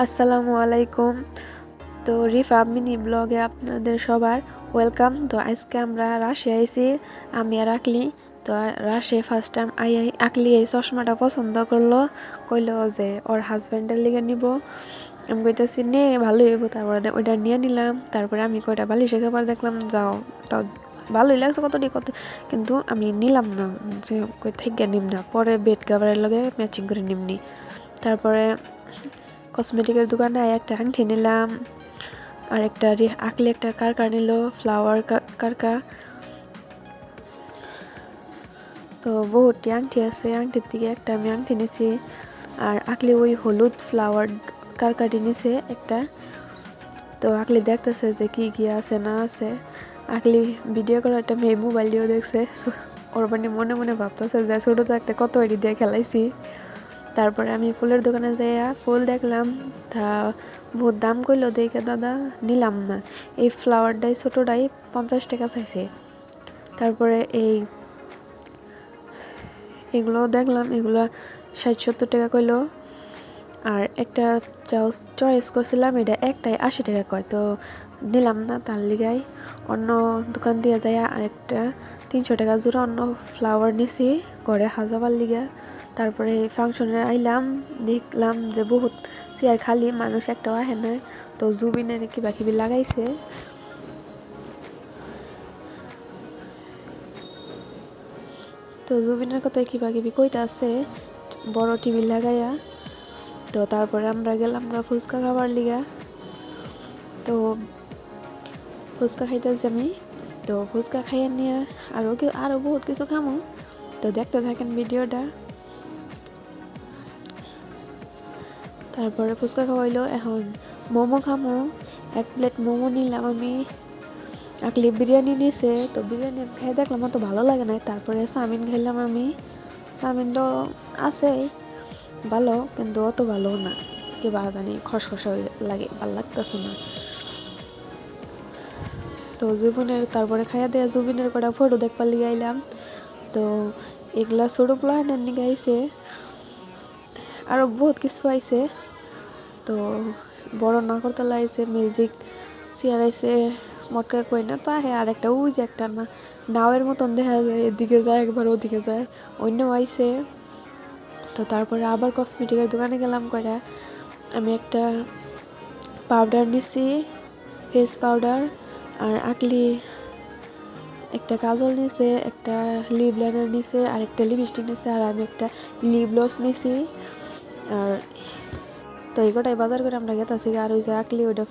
আসসালামু আলাইকুম। তো রিফা মিনি ব্লগে আপনাদের সবার ওয়েলকাম। তো আজকে আমরা রাশি আইছি, আমি আর আকলি। তো রাশি ফার্স্ট টাইম আকলি এই চশমাটা পছন্দ করলো, কইলো যে ওর হাজব্যান্ডের লিগে নিব। আমি কইতেছি নে ভালোই হইব। তারপরে ওইটা নিয়ে নিলাম। তারপরে আমি কয়টা বালিশের খাবার দেখলাম, যাও তাও ভালোই লাগছে কত, কিন্তু আমি নিলাম না, যে কই থেকে নিম না, পরে বেড কাভারের লগে ম্যাচিং করে নিমনি। তারপরে কসমেটিকের দোকানে একটা আংটি নিলাম, আর একটা আকলি একটা কারকা নিল, ফ্লাওয়ার কারকা। তো বহুতটি আংটি আছে, আংটির থেকে একটা আমি আংটি নিয়েছি, আর আকলি ওই হলুদ ফ্লাওয়ার কারকাটি নিছে একটা। তো আকলি দেখতেছে যে কি কি আছে না আছে। আকলি ভিডিও করার একটা মেয়ে মোবাইল দিয়েও দেখছে, ওর মানে মনে মনে ভাবতেছে যে ছোটো তো একটা কত এডি দিয়ে খেলাইছি। তারপরে আমি ফুলের দোকানে যাইয়া ফুল দেখলাম, তা বহুত দাম কইলো, দেখে দাদা নিলাম না। এই ফ্লাওয়ারটাই ছোটোটাই 50 টাকা চাইছে। তারপরে এগুলো দেখলাম, এগুলো 60-70 টাকা কইলো। আর একটা চয়েস করছিলাম, এটা একটাই 80 টাকা কয়, তো নিলাম না। তার লিগাই অন্য দোকান দিয়ে যাইয়া আরেকটা 300 টাকা জোড়া অন্য ফ্লাওয়ার নিছি ঘরে সাজাবার লিগা। তারপরে ফাংশনে আইলাম, দেখলাম যে বহুত চেয়ার খালি, মানুষ একটাও আহে না। তো জুবিনের কিবা কিবি লাগাইছে। তো জুবিনের কথা কিবা কিবি কইতে আছে বড় টিভি লাগাইয়া। তো তারপরে আমরা গেলাম ফুচকা খাবার লিগা। তো ফুচকা খাইতেছি আমি। তো ফুচকা খাইয়ে নিয়ে আরও বহুত কিছু খামো। তো দেখতে থাকেন ভিডিওটা। তারপরে ফুচকা খাওয়াইলো, এখন মোমো খামো। 1 প্লেট মোমো নিলাম আমি। আকলি বিরিয়ানি নিয়েছে, তো বিরিয়ানি খেয়ে দেখলাম অত ভালো লাগে না। তারপরে চাউমিন খাইলাম আমি। চাউমিনটাও আছে ভালো, কিন্তু অত ভালো না, কিবা জানি খসখসা লাগে, ভালো লাগতেছে না। তো তারপরে খাইয়া দেয়া জুবিনের কটা ফটো দেখবার লিগে আইলাম। তো এগুলা ছোটো প্লানের নিয়ে আইছে, আরও বহুত কিছু আইছে। তো বড় নাগরতলা আইছে, মিউজিক চেয়ার আইছে, মটকা কই না তো আহে। আর একটা ওই যে একটা নাওয়ের মতন দেখা যায়, এদিকে যায় একবার ওদিকে যায়, অন্য আইছে। তো তারপরে আবার কসমেটিকের দোকানে গেলাম কয়টা। আমি একটা পাউডার নিছি, ফেস পাউডার। আর আকলি একটা কাজল নিছে, একটা লিপ লাইনার নিছে, আর একটা লিপস্টিক নিছে, আর আমি একটা লিপ গ্লস নিছি। আর তো এই কটাই বাজার করে আমরা গেতাছি। আর ওই যে আকলি ওইটা